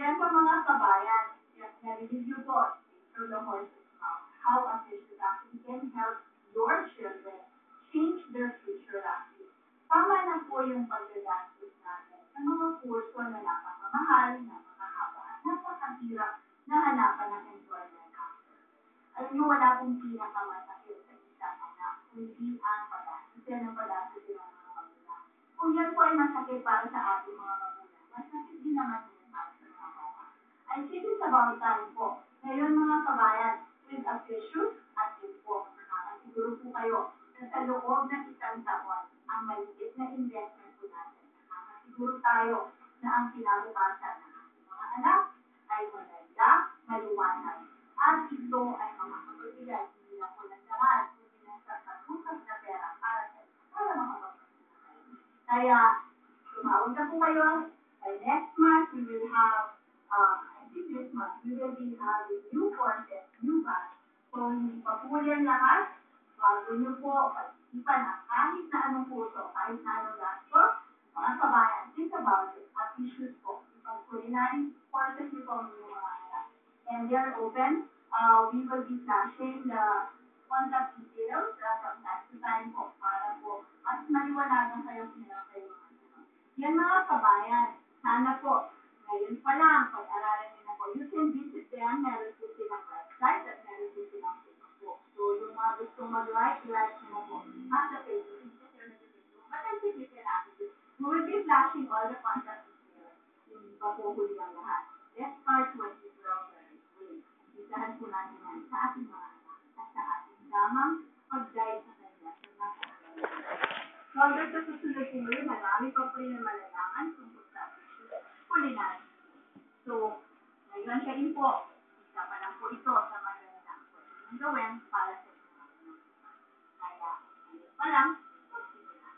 Yan po mga kabayan, na-review po through the horse's mouth how a fish actually can help your children change their future actually. Tama na po yung pagdagastos natin ng mga kurso na napakamahal, napakahaba, at napakahirap na hanapan ng employment after. Alam niyo, wala pong pinakamasakit sa isang anak, kundi ang pag-aasin ng pag-aasin ng mga magulang. Kung yan po ay masakit para sa ating mga magulang, masakit din naman po para sa mga bata. I think it's about time po. Ngayon mga kabayan, with a fishes at yun po, nakakasiguro po kayo na sa loob ng isang taon, ang maliit na investment po natin, nakakasiguro tayo na ang kinabukasan ng ating mga anak ay maganda, maliwanag. At ito ay makakapagbigay hindi lang po ng daran, kundi ng sasalukas na pera para makapagpapagod kayo. Kaya, tumawag na po kayo. By next month, we will have, I think this month, we will be having new courses, new batch. So, hindi pa po yan lahat. Bago nyo po, pag-isipan ang kahit na anong kurso, kahit na anong gastos, mga kabayan, think about it. At issues po, ipag culinary courses nyo po ang mga anak. And they are open. We will be flashing the contact details from time to time po para po at maliwanagan kayo kung meron kayo mga tanong. Yan mga kabayan, sana po, ngayon pa lang, pag-aralan nyo na po, you can visit them, meron po silang website at meron po silang Facebook. So yung mga gustong mag-like nyo na po at the Facebook, but I think you can access. We will be flashing all the contact details. Hindi pa po huli ang lahat. Let's start what is wrong. Isahan po natin yan sa ating mga anak at sa ating damang pag-guide sa kanila sa napakaganda. So, hanggang sa susunod po muli, marami pa po yung malalaman tungkol sa culinary. So, ngayon kayo po, isa pa lang po ito sa magandang pwede gawin para sa inyong mga anak. Kaya, ngayon pa lang, magsimula.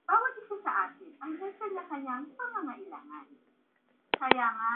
Bawat isa sa atin ang may kanya-kanyang pangangailangan. Kaya nga,